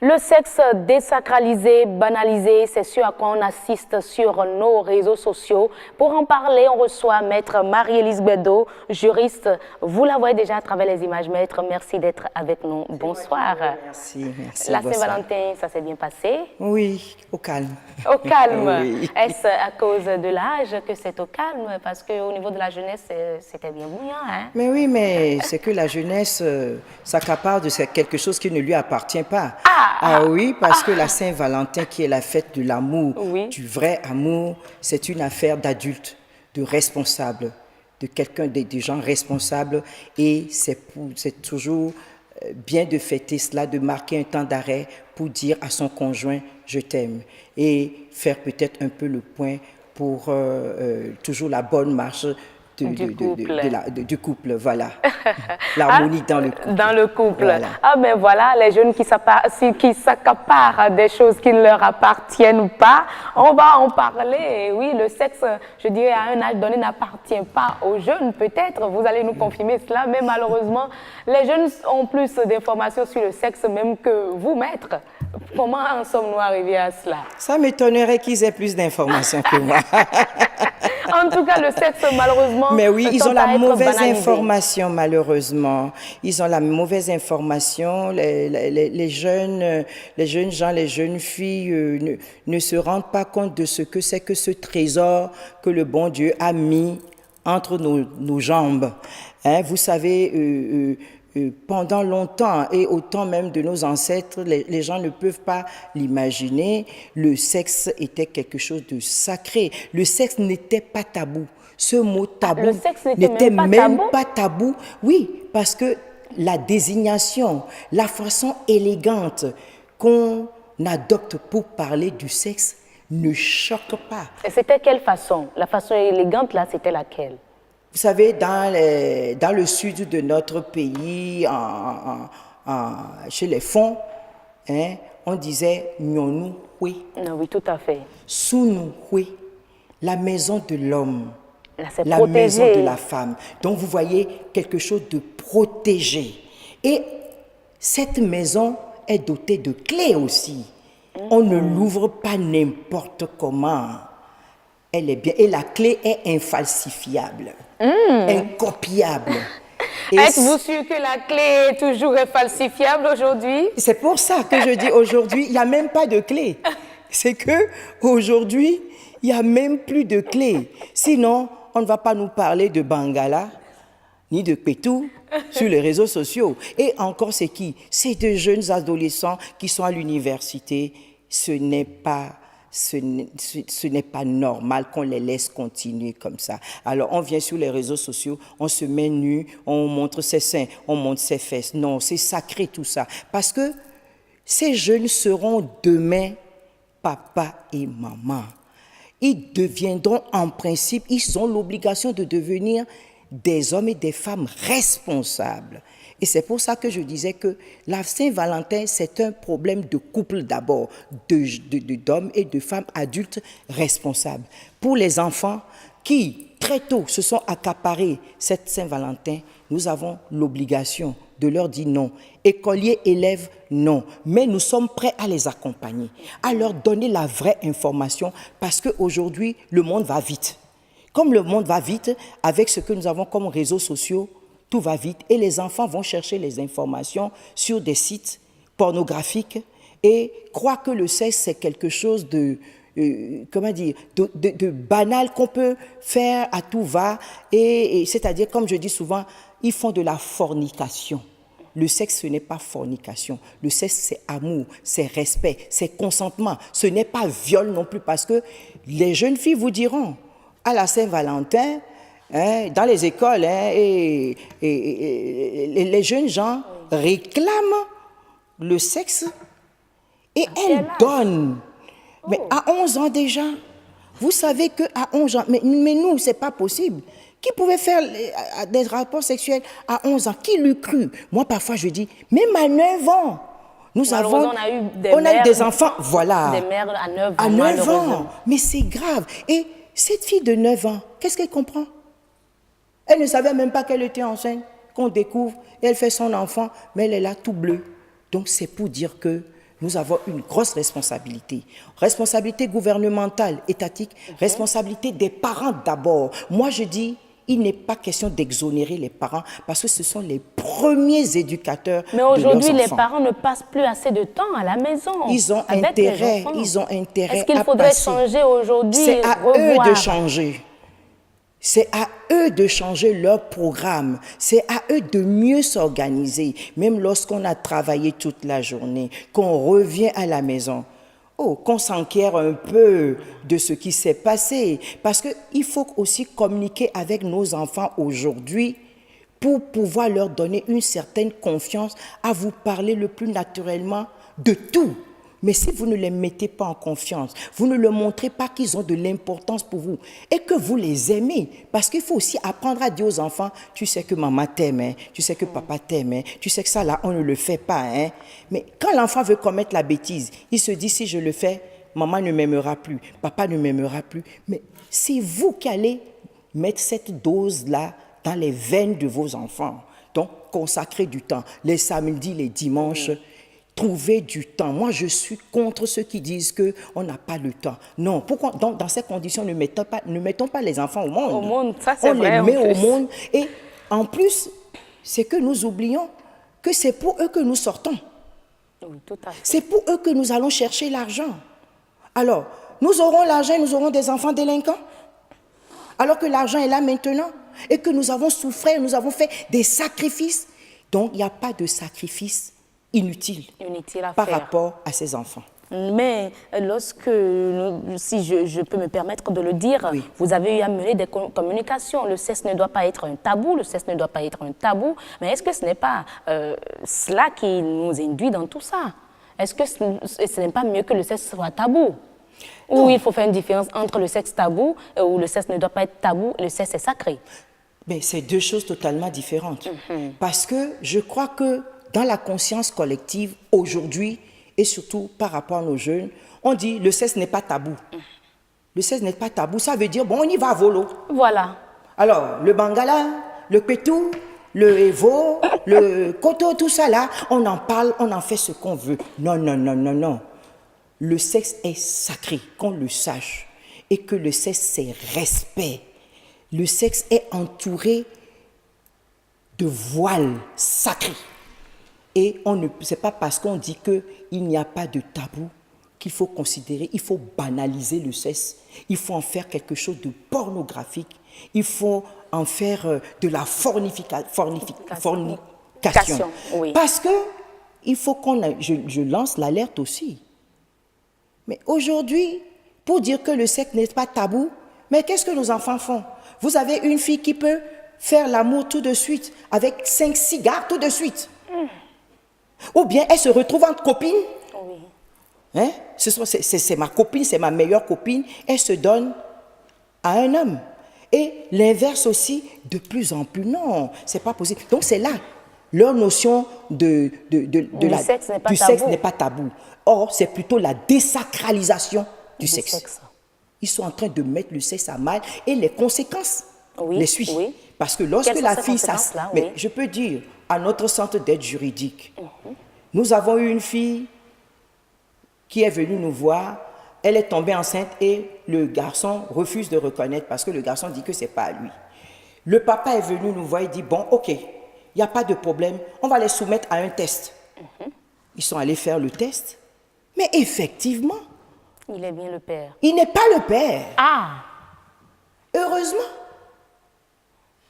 Le sexe désacralisé, banalisé, c'est ce à quoi on assiste sur nos réseaux sociaux. Pour en parler, on reçoit Maître Marie-Élise Bedeau, juriste. Vous la voyez déjà à travers les images. Maître, merci d'être avec nous. Bonsoir. Merci, merci. La Saint-Valentin, ça s'est bien passé? Oui, au calme. Au calme. Oui. Est-ce à cause de l'âge que c'est au calme? Parce qu'au niveau de la jeunesse, c'était bien bouillant, hein? Mais oui, mais c'est que la jeunesse s'accapare de quelque chose qui ne lui appartient pas. Oui, parce que la Saint-Valentin, qui est la fête de l'amour, Oui. du vrai amour, c'est une affaire d'adultes, de responsables, de quelqu'un, des gens responsables. Et c'est toujours bien de fêter cela, de marquer un temps d'arrêt pour dire à son conjoint « je t'aime » et faire peut-être un peu le point pour toujours la bonne marche du couple, voilà. L'harmonie dans le couple. Dans le couple. Voilà. Ah ben voilà, les jeunes qui s'accaparent des choses qui ne leur appartiennent pas, on va en parler. Oui, le sexe, je dirais, à un âge donné n'appartient pas aux jeunes, peut-être. Vous allez nous confirmer cela, mais malheureusement, les jeunes ont plus d'informations sur le sexe même que vous, maître. Comment en sommes-nous arrivés à cela? Ça m'étonnerait qu'ils aient plus d'informations que moi. En tout cas, le sexe, malheureusement, mais oui, ils ont la mauvaise banalisé. information, malheureusement. Ils ont la mauvaise information. Les jeunes gens, les jeunes filles ne se rendent pas compte de ce que c'est que ce trésor que le bon Dieu a mis entre nos jambes. Hein, vous savez, pendant longtemps et au temps même de nos ancêtres, les gens ne peuvent pas l'imaginer, le sexe était quelque chose de sacré. Le sexe n'était pas tabou. Ce mot tabou n'était même pas tabou. Oui, parce que la désignation, la façon élégante qu'on adopte pour parler du sexe ne choque pas. Et c'était quelle façon? La façon élégante, là, c'était laquelle? Vous savez, dans le sud de notre pays, chez les Fonds, hein, on disait « Nyonou Houé ». Oui, tout à fait. Sounou Houé, la maison de l'homme, la protégé. Maison de la femme. Donc vous voyez quelque chose de protégé. Et cette maison est dotée de clés aussi. On ne l'ouvre pas n'importe comment. Elle est bien. Et la clé est infalsifiable, incopiable. Êtes-vous sûr que la clé est toujours infalsifiable aujourd'hui? C'est pour ça que je dis aujourd'hui, il n'y a même pas de clé. C'est que aujourd'hui, il n'y a même plus de clé. Sinon, on ne va pas nous parler de Bangala ni de Pétou sur les réseaux sociaux. Et encore, c'est qui? C'est de jeunes adolescents qui sont à l'université. Ce n'est pas normal qu'on les laisse continuer comme ça. Alors, on vient sur les réseaux sociaux, on se met nu, on montre ses seins, on montre ses fesses. Non, c'est sacré tout ça. Parce que ces jeunes seront demain papa et maman. Ils deviendront en principe, ils ont l'obligation de devenir des hommes et des femmes responsables. Et c'est pour ça que je disais que la Saint-Valentin, c'est un problème de couple d'abord, d'hommes et de femmes adultes responsables. Pour les enfants qui, très tôt, se sont accaparés cette Saint-Valentin, nous avons l'obligation de leur dire non. Écoliers, élèves, non. Mais nous sommes prêts à les accompagner, à leur donner la vraie information parce qu'aujourd'hui, le monde va vite. Comme le monde va vite, avec ce que nous avons comme réseaux sociaux, tout va vite et les enfants vont chercher les informations sur des sites pornographiques et croient que le sexe c'est quelque chose de banal qu'on peut faire à tout va et c'est-à-dire comme je dis souvent, ils font de la fornication. Le sexe, ce n'est pas fornication. Le sexe, c'est amour, c'est respect, c'est consentement. Ce n'est pas viol non plus parce que les jeunes filles vous diront à la Saint-Valentin, hein, dans les écoles, hein, et les jeunes gens réclament le sexe et elles donnent. Mais à 11 ans déjà, vous savez qu'à 11 ans, mais nous, ce n'est pas possible. Qui pouvait faire des rapports sexuels à 11 ans? Qui l'eût cru? Moi, parfois, je dis, même à 9 ans, nous avons... On a eu des enfants, voilà. Des mères à 9 ans. À 9 ans. Mais c'est grave. Et cette fille de 9 ans, qu'est-ce qu'elle comprend? Elle ne savait même pas qu'elle était enceinte, qu'on découvre, et elle fait son enfant, mais elle est là tout bleue. Donc c'est pour dire que nous avons une grosse responsabilité. Responsabilité gouvernementale, étatique, responsabilité des parents d'abord. Moi, je dis, il n'est pas question d'exonérer les parents parce que ce sont les premiers éducateurs de leurs enfants. Mais aujourd'hui, les parents ne passent plus assez de temps à la maison. Ils ont intérêt à passer. Est-ce qu'il faudrait changer aujourd'hui? C'est à eux de changer. C'est à eux de changer leur programme. C'est à eux de mieux s'organiser. Même lorsqu'on a travaillé toute la journée, qu'on revient à la maison, qu'on s'enquiert un peu de ce qui s'est passé. Parce qu'il faut aussi communiquer avec nos enfants aujourd'hui pour pouvoir leur donner une certaine confiance à vous parler le plus naturellement de tout. Mais si vous ne les mettez pas en confiance, vous ne leur montrez pas qu'ils ont de l'importance pour vous et que vous les aimez. Parce qu'il faut aussi apprendre à dire aux enfants, tu sais que maman t'aime, hein, tu sais que papa t'aime, hein, tu sais que ça là, on ne le fait pas. Hein. Mais quand l'enfant veut commettre la bêtise, il se dit, si je le fais, maman ne m'aimera plus, papa ne m'aimera plus. Mais c'est vous qui allez mettre cette dose-là dans les veines de vos enfants. Donc, consacrez du temps, les samedis, les dimanches. Trouver du temps. Moi, je suis contre ceux qui disent qu'on n'a pas le temps. Non, pourquoi dans ces conditions, ne mettons pas les enfants au monde. Au monde, ça c'est vrai. On les met au monde. Et en plus, c'est que nous oublions que c'est pour eux que nous sortons. Oui, tout à fait. C'est pour eux que nous allons chercher l'argent. Alors, nous aurons l'argent et nous aurons des enfants délinquants. Alors que l'argent est là maintenant et que nous avons souffert, nous avons fait des sacrifices. Donc, il n'y a pas de sacrifice inutile par rapport à ces enfants. Mais lorsque, si je peux me permettre de le dire, oui. Vous avez eu à mener des communications. Le sexe ne doit pas être un tabou, le sexe ne doit pas être un tabou. Mais est-ce que ce n'est pas cela qui nous induit dans tout ça? Est-ce que ce n'est pas mieux que le sexe soit tabou? Ou il faut faire une différence entre le sexe tabou, où le sexe ne doit pas être tabou, et le sexe est sacré? Mais c'est deux choses totalement différentes. Parce que je crois que dans la conscience collective, aujourd'hui, et surtout par rapport à nos jeunes, on dit le sexe n'est pas tabou. Le sexe n'est pas tabou, ça veut dire, bon, on y va à volo. Voilà. Alors, le bangala, le pétou, le evo, le koto, tout ça là, on en parle, on en fait ce qu'on veut. Non, non, non, non, non. Le sexe est sacré, qu'on le sache. Et que le sexe, c'est respect. Le sexe est entouré de voiles sacrés. Et ce n'est pas parce qu'on dit qu'il n'y a pas de tabou qu'il faut considérer, il faut banaliser le sexe, il faut en faire quelque chose de pornographique, il faut en faire de la fornication. Oui. Parce que il faut je lance l'alerte aussi. Mais aujourd'hui, pour dire que le sexe n'est pas tabou, mais qu'est-ce que nos enfants font? Vous avez une fille qui peut faire l'amour tout de suite, avec 5 cigares tout de suite. Ou bien elle se retrouve entre copines. Oui. Hein? C'est ma copine, c'est ma meilleure copine. Elle se donne à un homme. Et l'inverse aussi, de plus en plus. Non, c'est pas possible. Donc c'est là, leur notion du sexe n'est pas tabou. Or, c'est plutôt la désacralisation du sexe. Ils sont en train de mettre le sexe à mal et les conséquences les suivent. Oui. Parce que lorsque la fille... Mais je peux dire, à notre centre d'aide juridique, nous avons eu une fille qui est venue nous voir, elle est tombée enceinte et le garçon refuse de reconnaître parce que le garçon dit que ce n'est pas à lui. Le papa est venu nous voir et dit, bon, ok, il n'y a pas de problème, on va les soumettre à un test. Ils sont allés faire le test, mais effectivement... Il est bien le père. Il n'est pas le père. Ah! Heureusement,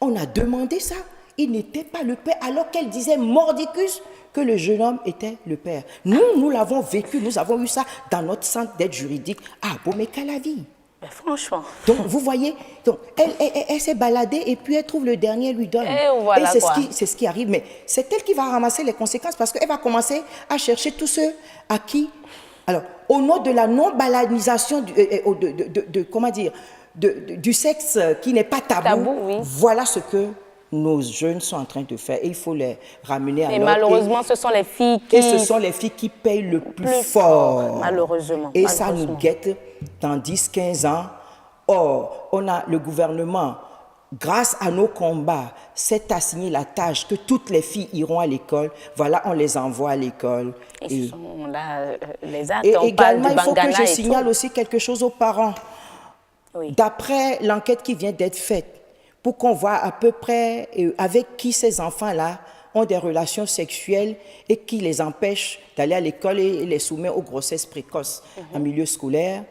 on a demandé ça. Il n'était pas le père, alors qu'elle disait mordicus que le jeune homme était le père. Nous l'avons vécu, nous avons eu ça dans notre centre d'aide juridique à Bomé-Calavi. Ben franchement. Donc, vous voyez, donc, elle s'est baladée et puis elle trouve le dernier, lui donne. Et voilà, c'est ce qui arrive. Mais c'est elle qui va ramasser les conséquences parce qu'elle va commencer à chercher tous ceux à qui... Alors, au nom de la non-banalisation du sexe qui n'est pas tabou, oui. Voilà ce que nos jeunes sont en train de faire et il faut les ramener à l'ordre. Et malheureusement, ce sont les filles qui... Et ce sont les filles qui payent le plus fort. Malheureusement. Et ça nous guette dans 10-15 ans. Or, on a le gouvernement grâce à nos combats, s'est assigné la tâche que toutes les filles iront à l'école. Voilà, on les envoie à l'école. Ils sont là, les actes, Et on parle également, du il faut que Bangana je et signale tout. aussi quelque chose aux parents. Oui. D'après l'enquête qui vient d'être faite, pour qu'on voit à peu près avec qui ces enfants-là ont des relations sexuelles et qui les empêchent d'aller à l'école et les soumet aux grossesses précoces en milieu scolaire,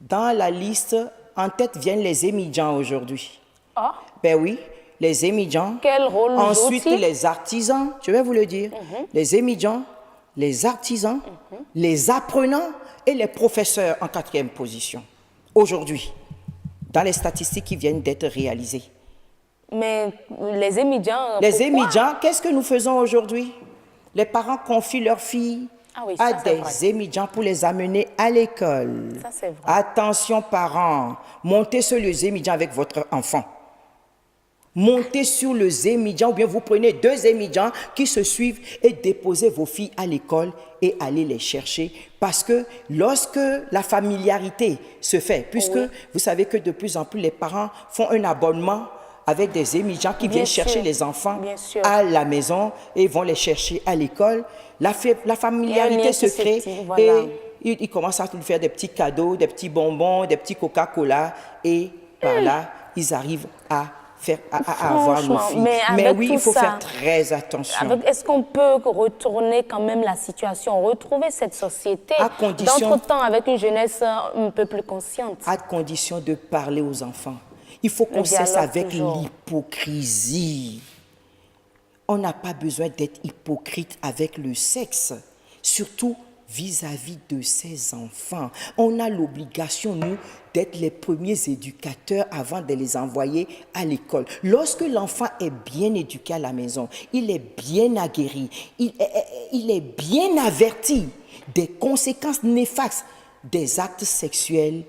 dans la liste, en tête viennent les émigrants aujourd'hui. Ah, Ben oui, les émigrants. quel rôle Ensuite, jouent-ils? les artisans, je vais vous le dire. Les émigrants, les artisans, les apprenants et les professeurs en quatrième position. Aujourd'hui, dans les statistiques qui viennent d'être réalisées. Mais les émigrants, Les pourquoi? émigrants, qu'est-ce que nous faisons aujourd'hui? Les parents confient leurs filles Ah oui, à ça, c'est des vrai. émigrants pour les amener à l'école. Ça, c'est vrai. Attention parents, montez sur les émigrants avec votre enfant. Montez sur les émigrants ou bien vous prenez 2 émigrants qui se suivent et déposez vos filles à l'école et allez les chercher. Parce que lorsque la familiarité se fait, puisque Oui. vous savez que de plus en plus les parents font un abonnement avec des émigrants qui Bien viennent sûr. chercher les enfants Bien sûr. à la maison et vont les chercher à l'école. La familiarité lien se qui se crée tisse, voilà. et ils commencent à nous faire des petits cadeaux, des petits bonbons, des petits Coca-Cola et par là, ils arrivent à avoir nos Franchement, filles. mais Mais avec oui, tout il faut ça, faire très attention. Est-ce qu'on peut retourner quand même la situation, retrouver cette société À condition- d'entre-temps avec une jeunesse un peu plus consciente? À condition de parler aux enfants. Il faut qu'on cesse dialogue avec toujours. l'hypocrisie. On n'a pas besoin d'être hypocrite avec le sexe, surtout vis-à-vis de ses enfants. On a l'obligation, nous, d'être les premiers éducateurs avant de les envoyer à l'école. Lorsque l'enfant est bien éduqué à la maison, il est bien aguerri, il est bien averti des conséquences néfastes des actes sexuels.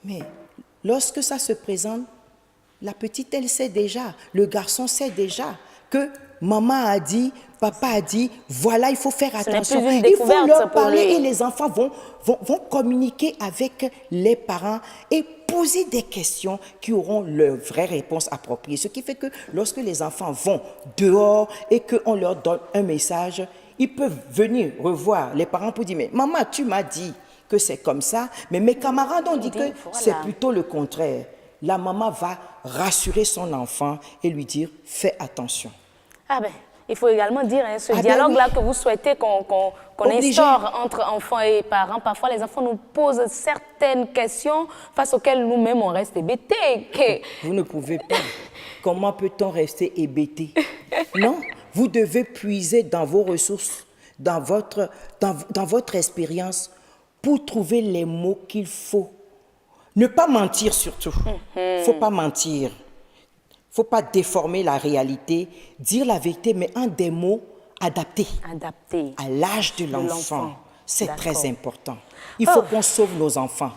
Mais lorsque ça se présente, la petite, elle sait déjà, le garçon sait déjà que maman a dit, papa a dit, voilà, il faut faire n'est attention. plus une Il faut découverte leur pour parler lui. et les enfants vont communiquer avec les parents et poser des questions qui auront leur vraie réponse appropriée. Ce qui fait que lorsque les enfants vont dehors et qu'on leur donne un message, ils peuvent venir revoir les parents pour dire, mais maman, tu m'as dit que c'est comme ça, mais mes camarades ont dit que Voilà. c'est plutôt le contraire. La maman va rassurer son enfant et lui dire, fais attention. Ah ben, il faut également dire, hein, ce Ah ben dialogue-là oui. que vous souhaitez qu'on Obligé. instaure entre enfants et parents, parfois les enfants nous posent certaines questions face auxquelles nous-mêmes on reste hébétés. Vous ne pouvez pas. Comment peut-on rester hébété? Non, vous devez puiser dans vos ressources, dans votre expérience pour trouver les mots qu'il faut. Ne pas mentir surtout. Il ne faut pas mentir. Il ne faut pas déformer la réalité, dire la vérité, mais en des mots adaptés Adapté. à l'âge de l'enfant. l'enfant. C'est D'accord. très important. Il faut qu'on sauve nos enfants.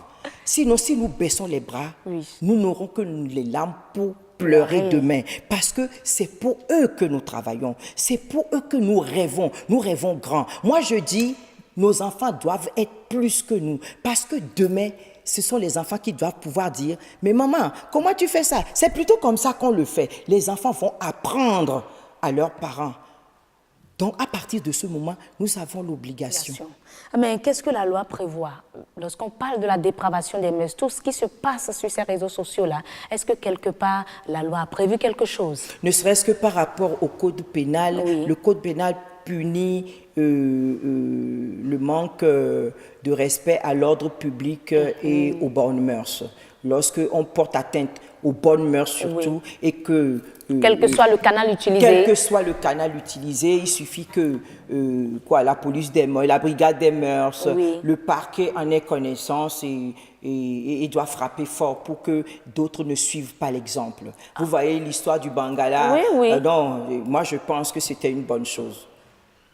Sinon, si nous baissons les bras, Oui. nous n'aurons que les larmes pour pleurer demain. Parce que c'est pour eux que nous travaillons. C'est pour eux que nous rêvons. Nous rêvons grand. Moi, je dis, nos enfants doivent être plus que nous. Parce que demain, ce sont les enfants qui doivent pouvoir dire, mais maman, comment tu fais ça? C'est plutôt comme ça qu'on le fait. Les enfants vont apprendre à leurs parents. Donc, à partir de ce moment, nous avons l'obligation. Ah, mais qu'est-ce que la loi prévoit? Lorsqu'on parle de la dépravation des mœurs, tout ce qui se passe sur ces réseaux sociaux-là, est-ce que quelque part la loi a prévu quelque chose? Ne serait-ce que par rapport au code pénal, Oui. le code pénal punit le manque de respect à l'ordre public et aux bonnes mœurs. Lorsqu'on porte atteinte aux bonnes mœurs surtout et que... Quel que soit le canal utilisé. Quel que soit le canal utilisé, il suffit que la police des mœurs, la brigade des mœurs, Oui. le parquet en ait connaissance et doit frapper fort pour que d'autres ne suivent pas l'exemple. Vous voyez l'histoire du Bangala. Oui, oui. Non, moi je pense que c'était une bonne chose.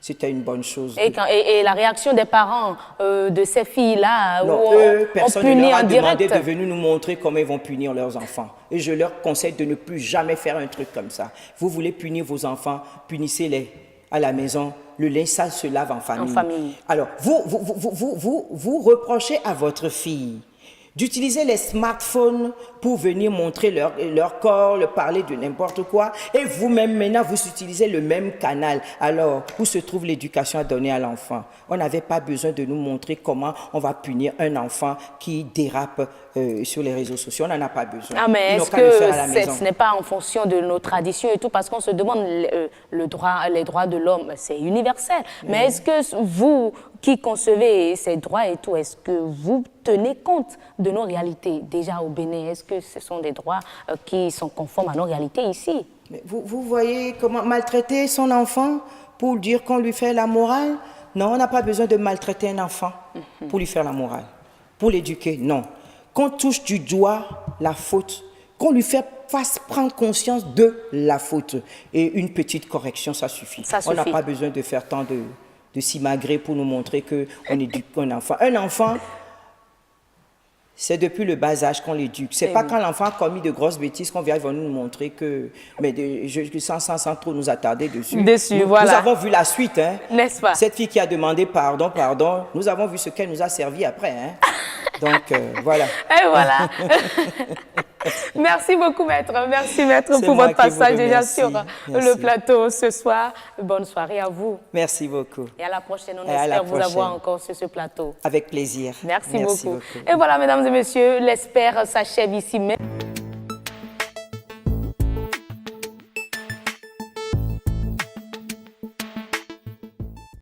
C'était une bonne chose. Et la réaction des parents de ces filles-là, Non, où eux, on personne ne punit leur a en demandé direct. de venir nous montrer comment ils vont punir leurs enfants. Et je leur conseille de ne plus jamais faire un truc comme ça. Vous voulez punir vos enfants, punissez-les à la maison. Le linge sale se lave en famille. En famille. Alors, vous reprochez à votre fille d'utiliser les smartphones pour venir montrer leur corps, leur parler de n'importe quoi. Et vous-même, maintenant, vous utilisez le même canal. Alors, où se trouve l'éducation à donner à l'enfant? On n'avait pas besoin de nous montrer comment on va punir un enfant qui dérape sur les réseaux sociaux. On n'en a pas besoin. Ah, mais est-ce que ce n'est pas en fonction de nos traditions et tout? Parce qu'on se demande, les droits de l'homme, c'est universel. Mais est-ce que vous, qui concevez ces droits et tout, est-ce que vous tenez compte de nos réalités déjà au Bénin? Est-ce que ce sont des droits qui sont conformes à nos réalités ici? Mais vous voyez comment maltraiter son enfant pour dire qu'on lui fait la morale? Non, on n'a pas besoin de maltraiter un enfant pour lui faire la morale, pour l'éduquer, non. Qu'on touche du doigt la faute, qu'on lui fasse prendre conscience de la faute. Et une petite correction, ça suffit. On n'a pas besoin de faire tant de s'imagrer pour nous montrer qu'on éduque un enfant. Un enfant, c'est depuis le bas âge qu'on l'éduque. C'est pas quand l'enfant a commis de grosses bêtises qu'on vient nous montrer que... Mais sans trop nous attarder dessus. Nous avons vu la suite. Hein. N'est-ce pas? Cette fille qui a demandé pardon, nous avons vu ce qu'elle nous a servi après. Hein. Donc, voilà. Et voilà. Merci beaucoup, maître. Merci, maître, pour votre passage déjà sur le plateau ce soir. Bonne soirée à vous. Merci beaucoup. Et à la prochaine. On espère vous avoir encore sur ce plateau. Avec plaisir. Merci beaucoup. Et voilà, mesdames et messieurs, l'espère s'achève ici même.